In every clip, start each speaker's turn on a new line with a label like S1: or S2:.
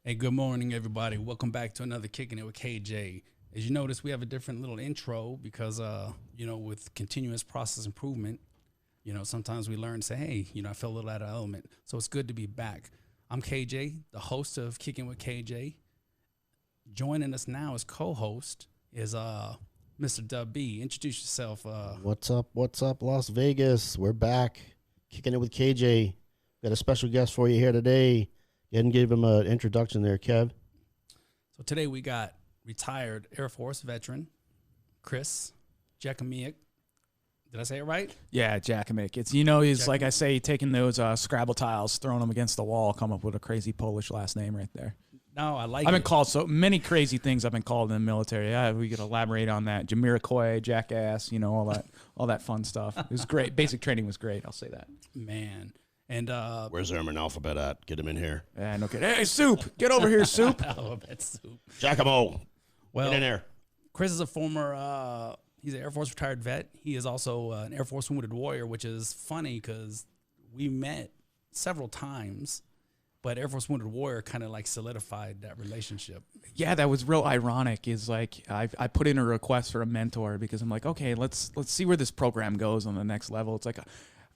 S1: Hey, good morning, everybody. Welcome back to another Kicking It with KJ. As you notice, we have a different little intro because, with continuous process improvement, sometimes we learn to say, hey, I feel a little out of element. So it's good to be back. I'm KJ, the host of Kicking with KJ. Joining us now as co-host is Mr. Dub B. Introduce yourself.
S2: What's up, Las Vegas? We're back. Kicking It with KJ. Got a special guest for you here today. Go ahead and give him an introduction there, Kev.
S1: So today we got retired Air Force veteran Chris Jachimiec. Did I say it right?
S3: Yeah, Jachimiec. It's he's like I
S1: Jachimiec.
S3: say, taking those Scrabble tiles, throwing them against the wall, come up with a crazy Polish last name right there.
S1: No, I like
S3: I've
S1: it.
S3: been called so many crazy things. I've been called in the military. Yeah, we could elaborate on that. Jamiroquai, jackass, all that fun stuff. It was great. Basic training was great. I'll say that.
S1: Man. And
S2: Where's Airman Alphabet at? Get him in here.
S3: Yeah, no kidding. Hey, Soup, get over here, Soup.
S1: Alphabet soup.
S2: Giacomo,
S1: Well,
S2: get in there.
S1: Chris is a former, he's an Air Force retired vet. He is also an Air Force wounded warrior, which is funny because we met several times, but Air Force wounded warrior kind of like solidified that relationship.
S3: Yeah, that was real ironic. Is like I put in a request for a mentor because I'm like, okay, let's see where this program goes on the next level. It's like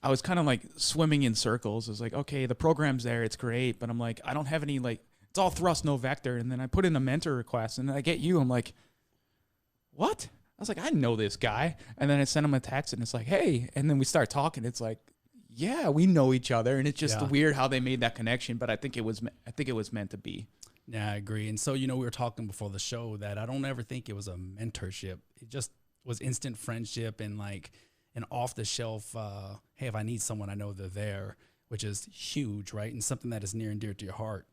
S3: I was kind of like swimming in circles. It was like, okay, the program's there, it's great, but I'm like, I don't have any it's all thrust, no vector. And then I put in a mentor request, and then I get you. I'm like, what? I was like, I know this guy. And then I sent him a text, and it's like, hey. And then we start talking. It's like, yeah, we know each other, and it's just weird how they made that connection. But I think it was meant to be.
S1: Yeah, I agree. And so, we were talking before the show that I don't ever think it was a mentorship. It just was instant friendship and like an off the shelf, hey, if I need someone, I know they're there, which is huge, right? And something that is near and dear to your heart.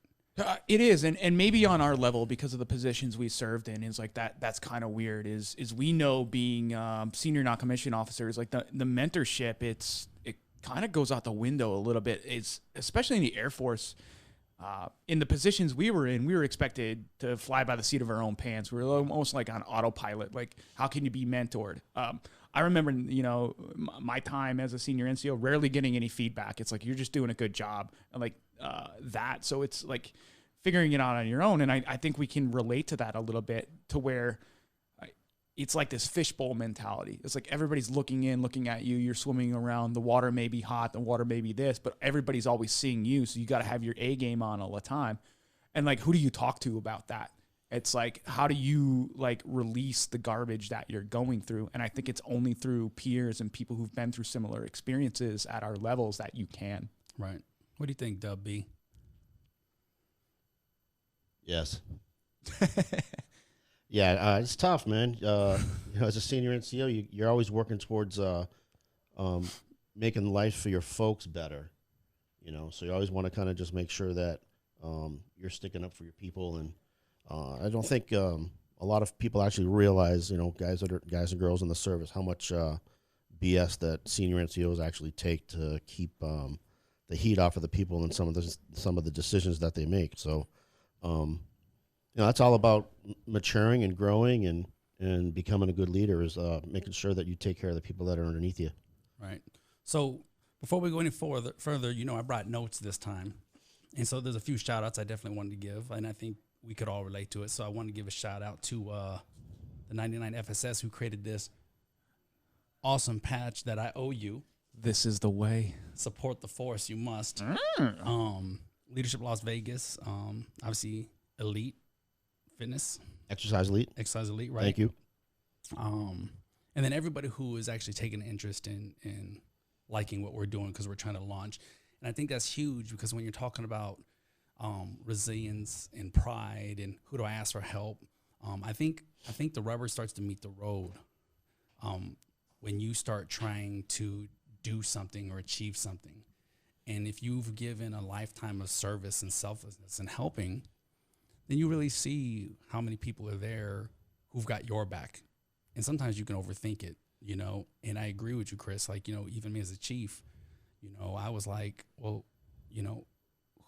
S3: It is, and maybe on our level because of the positions we served in is like that. That's kind of weird. Is we know being senior non-commissioned officers, like the mentorship, it kind of goes out the window a little bit. It's especially in the Air Force. In the positions we were in, we were expected to fly by the seat of our own pants. We were almost like on autopilot. Like, how can you be mentored? I remember, my time as a senior NCO, rarely getting any feedback. It's like, you're just doing a good job. And like that. So it's like figuring it out on your own. And I think we can relate to that a little bit to where it's like this fishbowl mentality. It's like everybody's looking at you. You're swimming around. The water may be hot. The water may be this, but everybody's always seeing you. So you got to have your A game on all the time. And like, who do you talk to about that? It's like, how do you like release the garbage that you're going through? And I think it's only through peers and people who've been through similar experiences at our levels that you can.
S1: Right. What do you think, Dub B?
S2: Yes. Yeah, it's tough, man. As a senior NCO, you're always working towards making life for your folks better. So you always want to kind of just make sure that you're sticking up for your people. And I don't think a lot of people actually realize, guys and girls in the service, how much BS that senior NCOs actually take to keep the heat off of the people and some of the decisions that they make. So. That's all about maturing and growing and becoming a good leader is making sure that you take care of the people that are underneath you.
S1: Right. So before we go any further, I brought notes this time. And so there's a few shout outs I definitely wanted to give, and I think we could all relate to it. So I wanted to give a shout out to the 99 FSS who created this awesome patch that I owe you.
S3: This is the way.
S1: Support the force, you must. Leadership Las Vegas, obviously Elite Fitness.
S2: Exercise Elite,
S1: right?
S2: Thank you.
S1: And then everybody who is actually taking an interest in liking what we're doing because we're trying to launch. And I think that's huge because when you're talking about resilience and pride and who do I ask for help, I think the rubber starts to meet the road when you start trying to do something or achieve something. And if you've given a lifetime of service and selflessness and helping, then you really see how many people are there who've got your back. And sometimes you can overthink it, and I agree with you, Chris. Like, even me as a chief, I was like, well,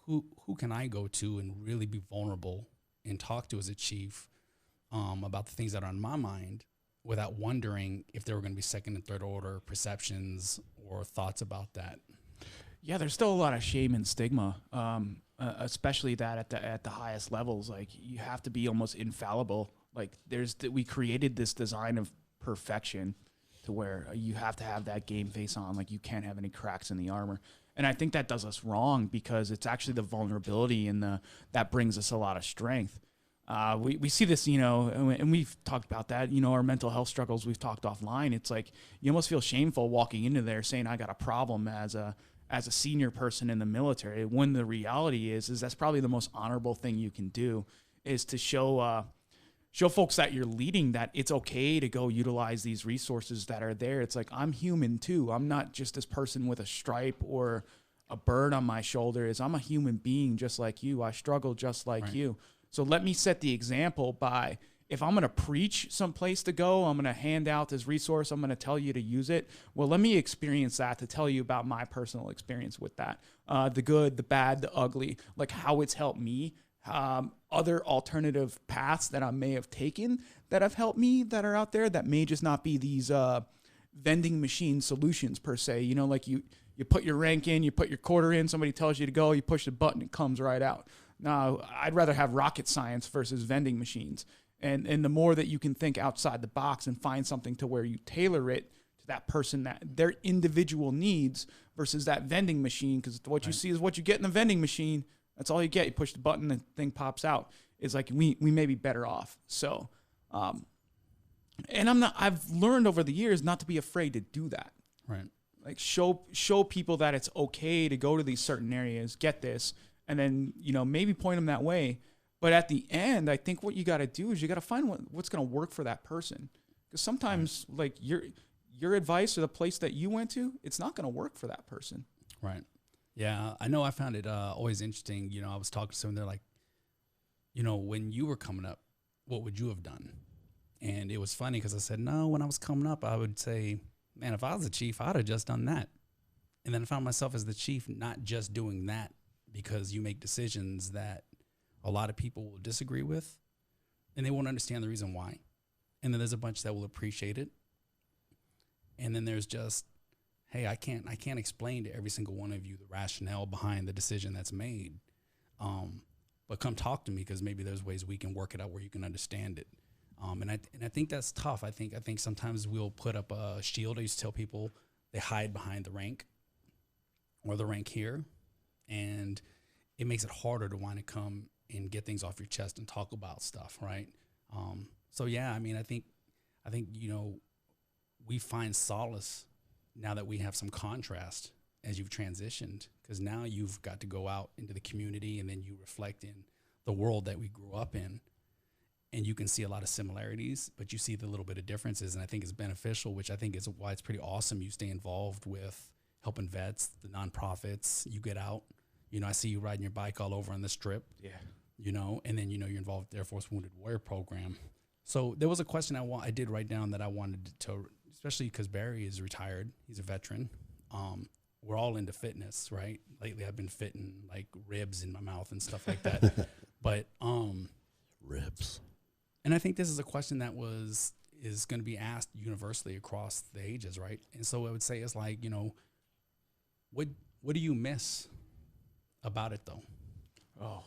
S1: who can I go to and really be vulnerable and talk to as a chief about the things that are on my mind without wondering if there were going to be second and third order perceptions or thoughts about that.
S3: Yeah, there's still a lot of shame and stigma, especially that at the highest levels. Like you have to be almost infallible. Like we created this design of perfection to where you have to have that game face on. Like you can't have any cracks in the armor. And I think that does us wrong because it's actually the vulnerability and that brings us a lot of strength. We see this, and we've talked about that, our mental health struggles we've talked offline. It's like you almost feel shameful walking into there saying I got a problem as a senior person in the military, when the reality is that's probably the most honorable thing you can do, is to show folks that you're leading that it's okay to go utilize these resources that are there. It's like, I'm human too. I'm not just this person with a stripe or a bird on my shoulder. I'm a human being just like you. I struggle just like you. So let me set the example by, if I'm going to preach some place to go, I'm going to hand out this resource, I'm going to tell you to use it. Well, let me experience that to tell you about my personal experience with that. The good, the bad, the ugly, like how it's helped me. Other alternative paths that I may have taken that have helped me that are out there that may just not be these vending machine solutions per se. Like you put your rank in, you put your quarter in, somebody tells you to go, you push the button, it comes right out. No, I'd rather have rocket science versus vending machines. And the more that you can think outside the box and find something to where you tailor it to that person, that their individual needs versus that vending machine, because what you see is what you get in the vending machine. That's all you get. You push the button, the thing pops out. It's like we may be better off. So, and I've learned over the years not to be afraid to do that.
S1: Right.
S3: Like show people that it's okay to go to these certain areas, get this, and then, maybe point them that way. But at the end, I think what you got to do is you got to find what's going to work for that person. Because sometimes, like your advice or the place that you went to, it's not going to work for that person.
S1: Right. Yeah, I know. I found it always interesting. I was talking to someone, they're like, when you were coming up, what would you have done? And it was funny because I said, no, when I was coming up, I would say, man, if I was the chief, I'd have just done that. And then I found myself as the chief not just doing that, because you make decisions that a lot of people will disagree with and they won't understand the reason why. And then there's a bunch that will appreciate it. And then there's just, hey, I can't explain to every single one of you the rationale behind the decision that's made. But come talk to me, because maybe there's ways we can work it out where you can understand it. And I think that's tough. I think sometimes we'll put up a shield. I used to tell people they hide behind the rank or the rank here, and it makes it harder to want to come and get things off your chest and talk about stuff, right? So yeah, I mean, I think we find solace now that we have some contrast as you've transitioned, because now you've got to go out into the community and then you reflect in the world that we grew up in, and you can see a lot of similarities, but you see the little bit of differences, and I think it's beneficial, which I think is why it's pretty awesome you stay involved with helping vets, the nonprofits. You get out, I see you riding your bike all over on the strip, and then, you're involved with the Air Force Wounded Warrior Program. So there was a question I did write down that I wanted to, especially because Barry is retired. He's a veteran. We're all into fitness, right? Lately I've been fitting like ribs in my mouth and stuff like that. But
S2: ribs. And
S1: I think this is a question that is going to be asked universally across the ages, right? And so I would say it's like, what do you miss about it though?
S3: Oh,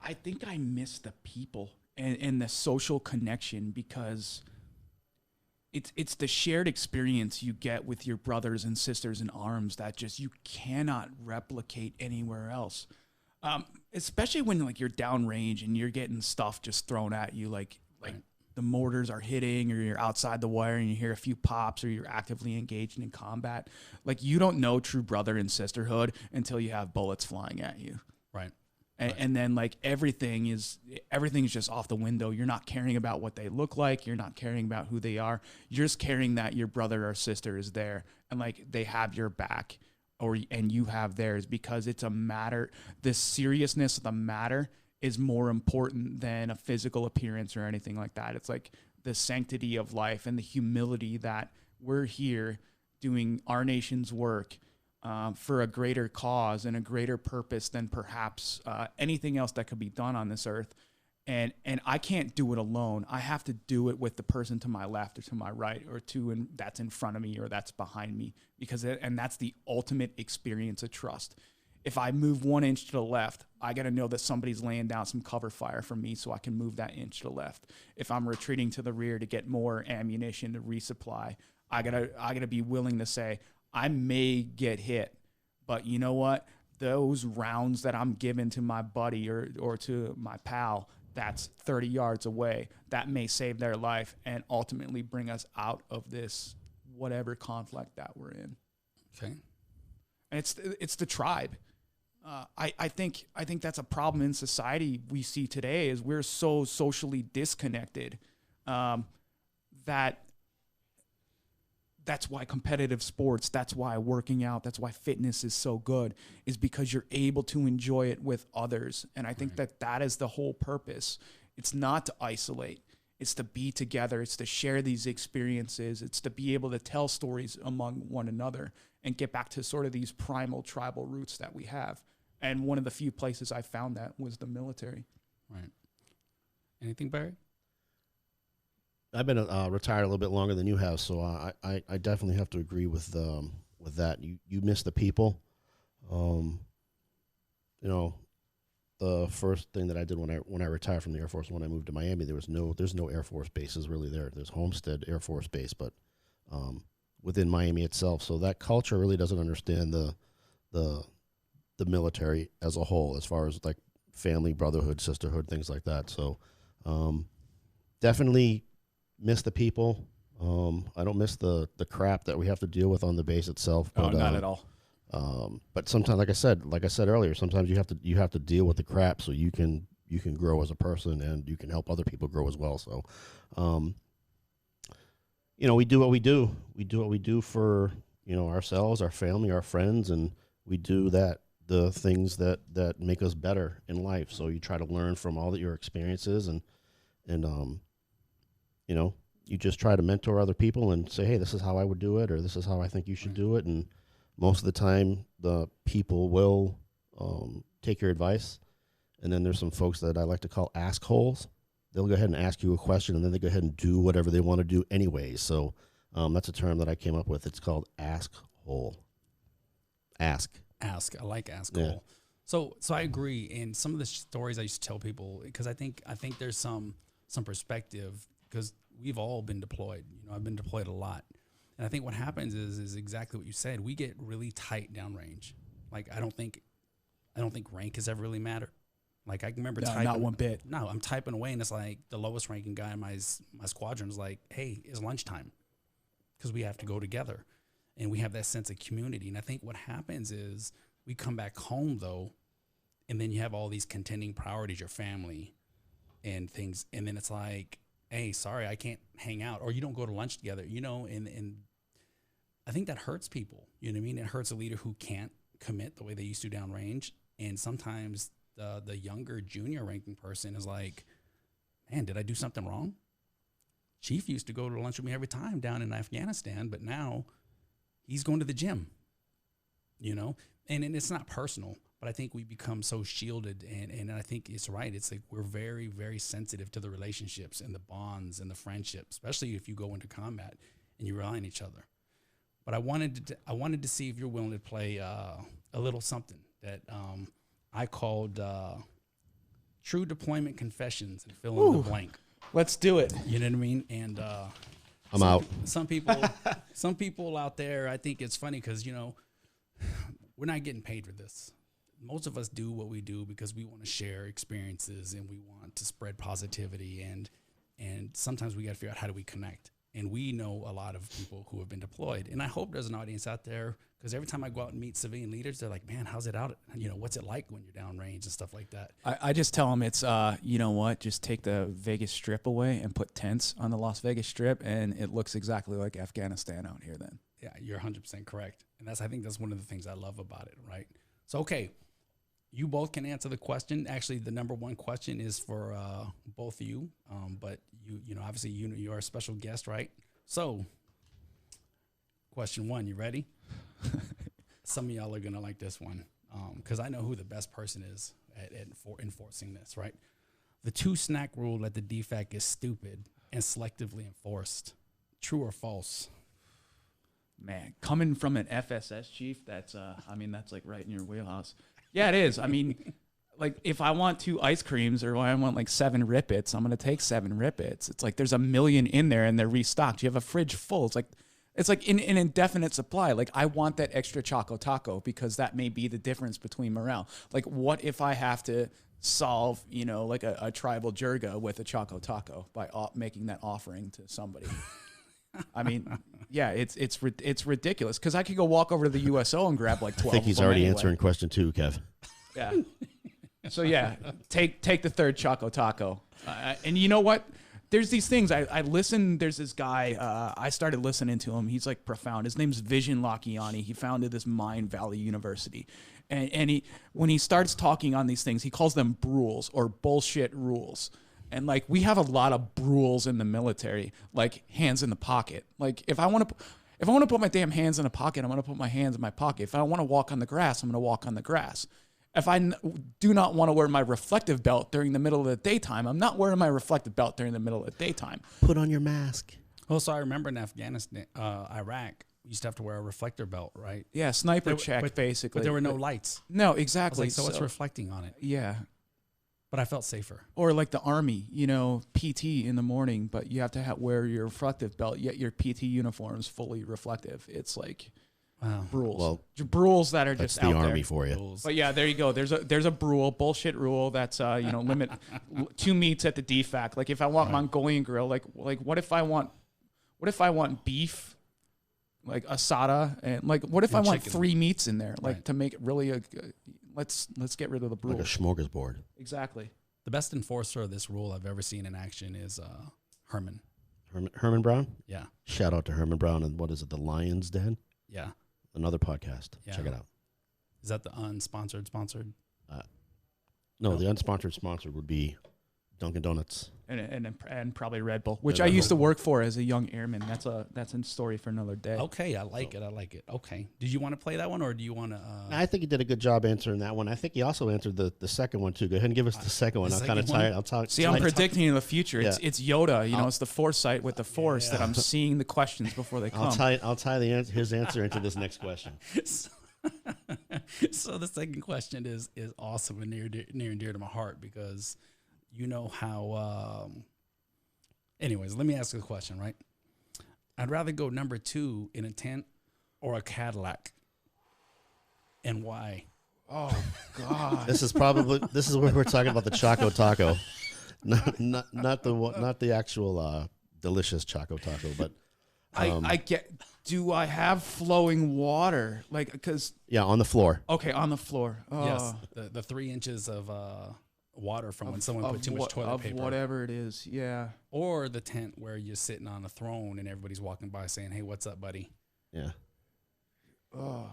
S3: I think I miss the people and the social connection, because it's the shared experience you get with your brothers and sisters in arms that just you cannot replicate anywhere else. Especially when like you're downrange and you're getting stuff just thrown at you, like
S1: Right.
S3: the mortars are hitting, or you're outside the wire and you hear a few pops, or you're actively engaged in combat. Like you don't know true brother and sisterhood until you have bullets flying at you.
S1: Right.
S3: And then like everything is just off the window. You're not caring about what they look like. You're not caring about who they are. You're just caring that your brother or sister is there and like they have your back, and you have theirs, because it's a matter. The seriousness of the matter is more important than a physical appearance or anything like that. It's like the sanctity of life and the humility that we're here doing our nation's work for a greater cause and a greater purpose than perhaps anything else that could be done on this earth. And I can't do it alone. I have to do it with the person to my left or to my right or that's in front of me or that's behind me, and that's the ultimate experience of trust. If I move 1 inch to the left, I got to know that somebody's laying down some cover fire for me so I can move that inch to the left. If I'm retreating to the rear to get more ammunition to resupply, I gotta be willing to say, I may get hit, but you know what? Those rounds that I'm giving to my buddy or to my pal that's 30 yards away, that may save their life and ultimately bring us out of this whatever conflict that we're in.
S1: Okay.
S3: And it's the tribe. I think that's a problem in society we see today is we're so socially disconnected that's why competitive sports, that's why working out, that's why fitness is so good, is because you're able to enjoy it with others. And I think that is the whole purpose. It's not to isolate. It's to be together. It's to share these experiences. It's to be able to tell stories among one another and get back to sort of these primal tribal roots that we have. And one of the few places I found that was the military.
S1: Right. Anything, Barry?
S2: I've been retired a little bit longer than you have, so I definitely have to agree with that. You miss the people. You know, the first thing that I did when I retired from the Air Force, when I moved to Miami, there's no Air Force bases really there. There's Homestead Air Force Base, but within Miami itself, so that culture really doesn't understand the military as a whole, as far as like family, brotherhood, sisterhood, things like that. So definitely miss the people. I don't miss the crap that we have to deal with on the base itself. But,
S3: not at all.
S2: But sometimes, like I said earlier, sometimes you have to deal with the crap so you can grow as a person and you can help other people grow as well. So, you know, we do what we do. We do what we do for, you know, ourselves, our family, our friends, and we do the things that make us better in life. So you try to learn from all your experiences and you know, you just try to mentor other people and say, hey, this is how I would do it, or this is how I think you should do it. And most of the time, the people will take your advice. And then there's some folks that I like to call ask holes. They'll go ahead and ask you a question, and then they go ahead and do whatever they want to do anyways. So that's a term that I came up with. It's called ask hole. Ask.
S1: I like ask hole. So I agree. And some of the stories I used to tell people, because I think there's some perspective, because we've all been deployed. You know, I've been deployed a lot. And I think what happens is exactly what you said. We get really tight downrange. Like, I don't think rank has ever really mattered. Like, I can remember typing.
S3: Not one bit.
S1: No, I'm typing away, and it's like the lowest ranking guy in my squadron is like, hey, it's lunchtime, because we have to go together. And we have that sense of community. And I think what happens is we come back home, though, and then you have all these contending priorities, your family and things. And then it's like, hey, sorry, I can't hang out, or you don't go to lunch together, you know, and I think that hurts people. You know what I mean? It hurts a leader who can't commit the way they used to downrange. And sometimes the younger junior ranking person is like, man, did I do something wrong? Chief used to go to lunch with me every time down in Afghanistan, but now he's going to the gym, you know? And it's not personal, but I think we become so shielded, and I think it's right. It's like we're very, very sensitive to the relationships and the bonds and the friendships, especially if you go into combat and you rely on each other. But I wanted to see if you're willing to play a little something that I called True Deployment Confessions, and fill in the blank.
S3: Let's do it.
S1: You know what I mean? And
S2: I'm out.
S1: Some people out there, I think it's funny because, you know, we're not getting paid for this. Most of us do what we do because we want to share experiences and we want to spread positivity, and sometimes we got to figure out how do we connect. And we know a lot of people who have been deployed, and I hope there's an audience out there, because every time I go out and meet civilian leaders, they're like, man, how's it out? You know, what's it like when you're downrange and stuff like that?
S3: I just tell them it's, you know what, just take the Vegas Strip away and put tents on the Las Vegas Strip, and it looks exactly like Afghanistan out here then.
S1: Yeah, you're 100% correct. And I think that's one of the things I love about it, right? So, okay, you both can answer the question. Actually, the number one question is for both of you, but you know, obviously you are a special guest, right? So, question one, you ready? Some of y'all are gonna like this one, because I know who the best person is at enforcing this, right? The 2 snack rule at the DFAC is stupid and selectively enforced. True or false?
S3: Man, coming from an FSS chief, that's that's like right in your wheelhouse. Yeah, it is. I mean, like if I want 2 ice creams or I want like 7 Rip-Its, I'm gonna take 7 Rip-Its. It's like there's a million in there and they're restocked. You have a fridge full. It's like in an indefinite supply. Like I want that extra Choco Taco because that may be the difference between morale. Like what if I have to solve, like a tribal jerga with a Choco Taco by making that offering to somebody? I mean, yeah, it's ridiculous because I could go walk over to the USO and grab like 12.
S2: I think he's already answering question 2, Kev.
S3: Yeah. So yeah, take the 3rd Choco Taco. And you know what? There's these things. I listen. There's this guy. I started listening to him. He's like profound. His name's Vision Lakiani. He founded this Mind Valley University. And when he starts talking on these things, he calls them Brules or bullshit rules. And like we have a lot of rules in the military, like hands in the pocket. Like if I want to put my damn hands in a pocket, I'm going to put my hands in my pocket. If I want to walk on the grass, I'm going to walk on the grass. If I do not want to wear my reflective belt during the middle of the daytime, I'm not wearing my reflective belt during the middle of the daytime.
S2: Put on your mask.
S1: Well, so I remember in Afghanistan, Iraq, we used to have to wear a reflector belt, right?
S3: Yeah, sniper check, basically.
S1: But there were no lights.
S3: No, exactly.
S1: So what's reflecting on it?
S3: Yeah.
S1: But I felt safer.
S3: Or like the Army, PT in the morning, but you have to wear your reflective belt, yet your PT uniform is fully reflective. It's like...
S1: Wow.
S3: Rules.
S2: Well,
S3: rules that are
S2: that's
S3: just
S2: the
S3: out
S2: Army
S3: there.
S2: for you.
S1: Rules.
S3: But yeah, there you go. There's a rule, bullshit rule that's limit 2 meats at the DFAC. Like if I want Mongolian grill, like what if I want beef, like asada, and like what if I want
S1: chicken.
S3: 3 meats in there, like
S1: Right.
S3: to make it really let's get rid of the rules.
S2: Like a smorgasbord.
S3: Exactly.
S1: The best enforcer of this rule I've ever seen in action is Herman.
S2: Herman Brown?
S1: Yeah.
S2: Shout out to Herman Brown and what is it, the Lion's Den?
S1: Yeah.
S2: Another podcast.
S1: Yeah.
S2: Check it out.
S1: Is that the unsponsored sponsored?
S2: No, the unsponsored sponsor would be Dunkin' Donuts.
S3: And probably Red Bull, which
S2: Yeah,
S3: I
S2: Red
S3: used to
S2: Bull.
S3: work for as a young airman. That's a story for another day.
S1: Okay, I like it. Okay. Did you want to play that one or do you want to?
S2: I think he did a good job answering that one. I think he also answered the second one too. Go ahead and give us the second one. I'm kind of tired. I'll talk.
S3: See, I'm predicting in the future.
S2: Yeah.
S3: It's Yoda. It's the foresight with the Force that I'm seeing the questions before they come.
S2: I'll tie his answer into this next question.
S1: So the second question is awesome and near and dear to my heart because you know how. Anyways, let me ask you a question, right? I'd rather go number 2 in a tent or a Cadillac, and why?
S3: Oh God!
S2: This is where we're talking about the Choco Taco, not the actual delicious Choco Taco, but
S3: I get. Do I have flowing water? Like, because
S2: on the floor.
S3: Okay, on the floor. Oh.
S1: Yes, the 3 inches of water from when someone put too much toilet paper.
S3: Whatever it is, yeah.
S1: Or the tent where you're sitting on a throne and everybody's walking by saying, "Hey, what's up, buddy?"
S2: Yeah.
S3: Oh.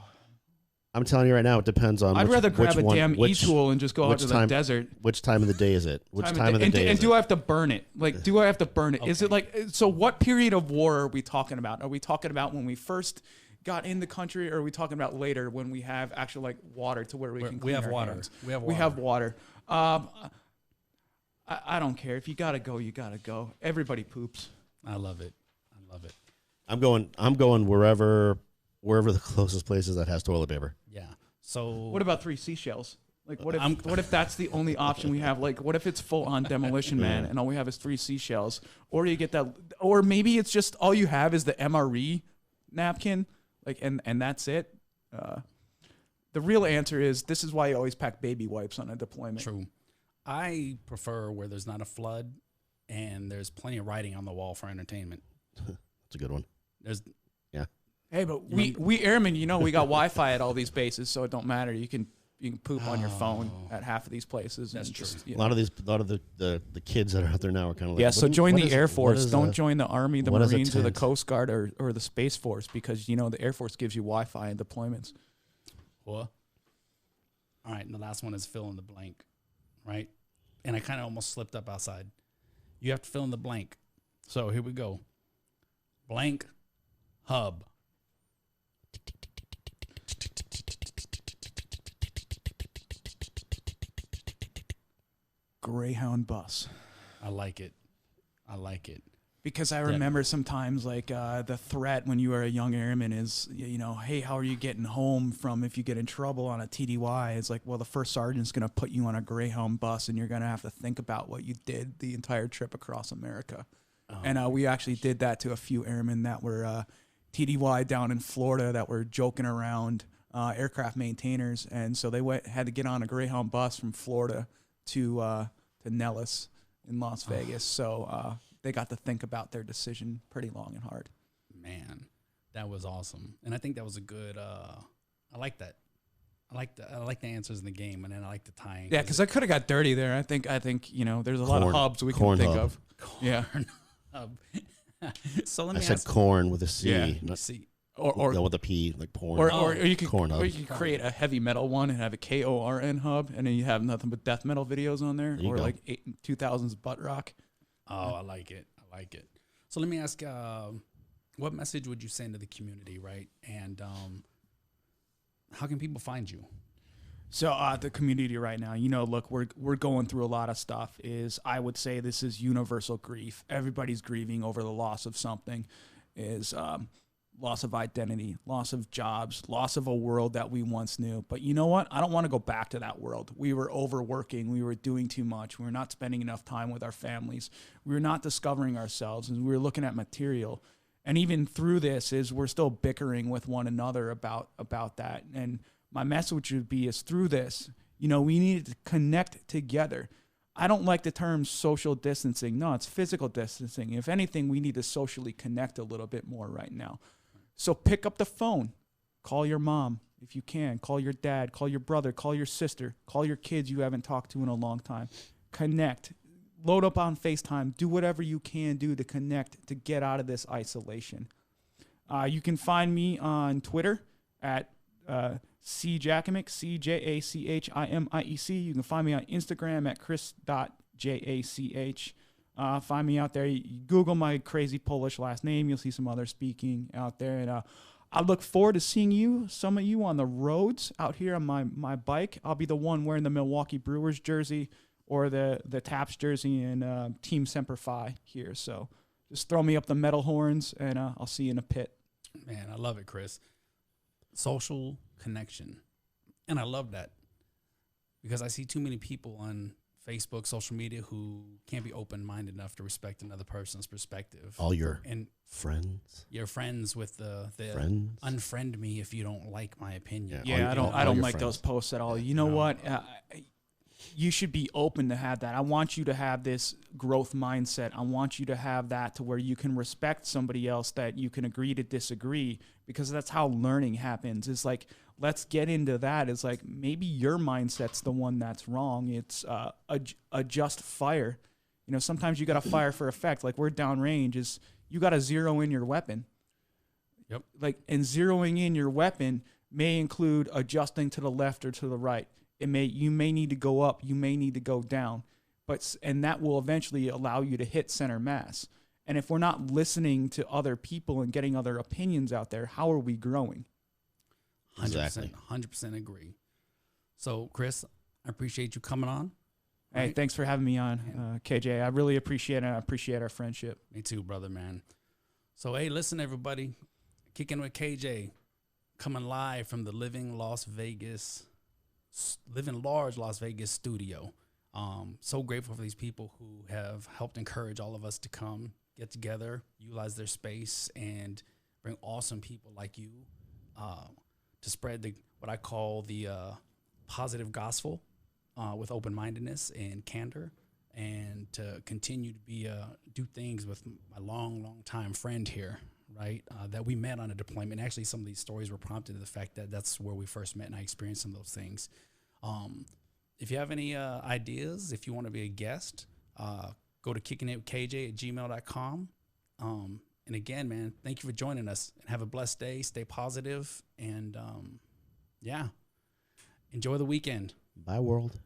S2: I'm telling you right now, it depends on.
S3: I'd rather grab a damn e-tool and just go out to the desert.
S2: Which time of the day is it? Which time of the day?
S3: And do I have to burn it? Like, do I have to burn it? Okay. Is it like so? What period of war are we talking about? Are we talking about when we first got in the country, or are we talking about later when we have actual like water to where we can?
S1: We have water.
S3: Hands?
S1: We have water.
S3: We have water. I don't care if you gotta go, you gotta go. Everybody poops.
S1: I love it.
S2: I'm going wherever the closest place is that has toilet paper.
S1: Yeah. So
S3: what about 3 seashells? Like what if that's the only option we have? Like what if it's full on Demolition Man and all we have is 3 seashells? Or you get that, or maybe it's just all you have is the MRE napkin, like and that's it. The real answer is this is why you always pack baby wipes on a deployment.
S1: True. I prefer where there's not a flood and there's plenty of writing on the wall for entertainment.
S2: That's a good one.
S3: Hey, but we airmen, we got Wi-Fi at all these bases, so it don't matter. You can poop on your phone at half of these places.
S1: That's
S3: true.
S2: A lot of the kids that are out there now are kind of like,
S3: so join the Air Force. Don't join the Army, the Marines, or the Coast Guard, or the Space Force, because the Air Force gives you Wi-Fi and deployments.
S1: What? All right, and the last one is fill in the blank, right? And I kind of almost slipped up outside. You have to fill in the blank. So here we go. Blank hub.
S3: Greyhound bus.
S1: I like it. I like it.
S3: Because I remember sometimes like the threat when you were a young airman is, you know, hey, how are you getting home from if you get in trouble on a TDY? It's like, well, the first sergeant's going to put you on a Greyhound bus and you're going to have to think about what you did the entire trip across America. Oh. And we actually did that to a few airmen that were TDY down in Florida that were joking around, aircraft maintainers. And so they had to get on a Greyhound bus from Florida to Nellis in Las Vegas. So they got to think about their decision pretty long and hard.
S1: Man, that was awesome. And I think that was a good, I like that. I like the answers in the game, and then I like the tying.
S3: Yeah, because I could have got dirty there. I think you know, there's a lot of hubs we can think of.
S1: Yeah. So let me
S2: ask. Corn with a C.
S3: Yeah.
S2: Not
S1: C.
S2: Or with a P, like porn.
S3: Or you could create a heavy metal one and have a KORN hub, and then you have nothing but death metal videos on there, or like 2000s butt rock.
S1: Oh, I like it. I like it. So let me ask, what message would you send to the community, right? And how can people find you?
S3: So the community right now, you know, look, we're going through a lot of stuff. I would say this is universal grief. Everybody's grieving over the loss of something. Loss of identity, loss of jobs, loss of a world that we once knew. But you know what? I don't want to go back to that world. We were overworking. We were doing too much. We were not spending enough time with our families. We were not discovering ourselves, and we were looking at material. And even through this we're still bickering with one another about that. And my message would be is through this, you know, we need to connect together. I don't like the term social distancing. No, it's physical distancing. If anything, we need to socially connect a little bit more right now. So pick up the phone, call your mom if you can, call your dad, call your brother, call your sister, call your kids you haven't talked to in a long time. Connect, load up on FaceTime, do whatever you can do to connect to get out of this isolation. You can find me on Twitter at Jachimiec, CJACHIMIEC. You can find me on Instagram at chris.jach. Find me out there. You Google my crazy Polish last name. You'll see some other speaking out there. And I look forward to seeing some of you on the roads out here on my bike. I'll be the one wearing the Milwaukee Brewers jersey or the Taps jersey and Team Semper Fi here. So just throw me up the metal horns, and I'll see you in a pit.
S1: Man, I love it, Chris. Social connection. And I love that because I see too many people on Facebook, social media who can't be open-minded enough to respect another person's perspective.
S2: All your friends.
S1: Your friends with the
S2: friends.
S1: Unfriend me if you don't like my opinion.
S3: Yeah, I don't like those posts at all. You know what? You should be open to have that. I want you to have this growth mindset. I want you to have that to where you can respect somebody else, that you can agree to disagree, because that's how learning happens. It's like, let's get into that. It's like, maybe your mindset's the one that's wrong. It's adjust fire. You know, sometimes you got to fire for effect. Like, we're downrange, is you got to zero in your weapon.
S1: Yep.
S3: Like, and zeroing in your weapon may include adjusting to the left or to the right. You may need to go up, you may need to go down, and that will eventually allow you to hit center mass. And if we're not listening to other people and getting other opinions out there, how are we growing?
S1: 100%,
S2: Exactly.
S1: 100% agree. So, Chris, I appreciate you coming on.
S3: Hey,
S1: right?
S3: Thanks for having me on, KJ. I really appreciate it. I appreciate our friendship.
S1: Me too, brother, man. So, hey, listen, everybody. Kicking with KJ, coming live from the Living Large Las Vegas studio. So grateful for these people who have helped encourage all of us to come get together, utilize their space, and bring awesome people like you to spread what I call the positive gospel with open-mindedness and candor, and to continue to do things with my long time friend here, right, that we met on a deployment. Actually, some of these stories were prompted to the fact that that's where we first met, and I experienced some of those things. If you have any ideas, if you want to be a guest, go to KickingitwithKJ@gmail.com. And again, man, thank you for joining us, and have a blessed day. Stay positive, and enjoy the weekend.
S2: Bye, world.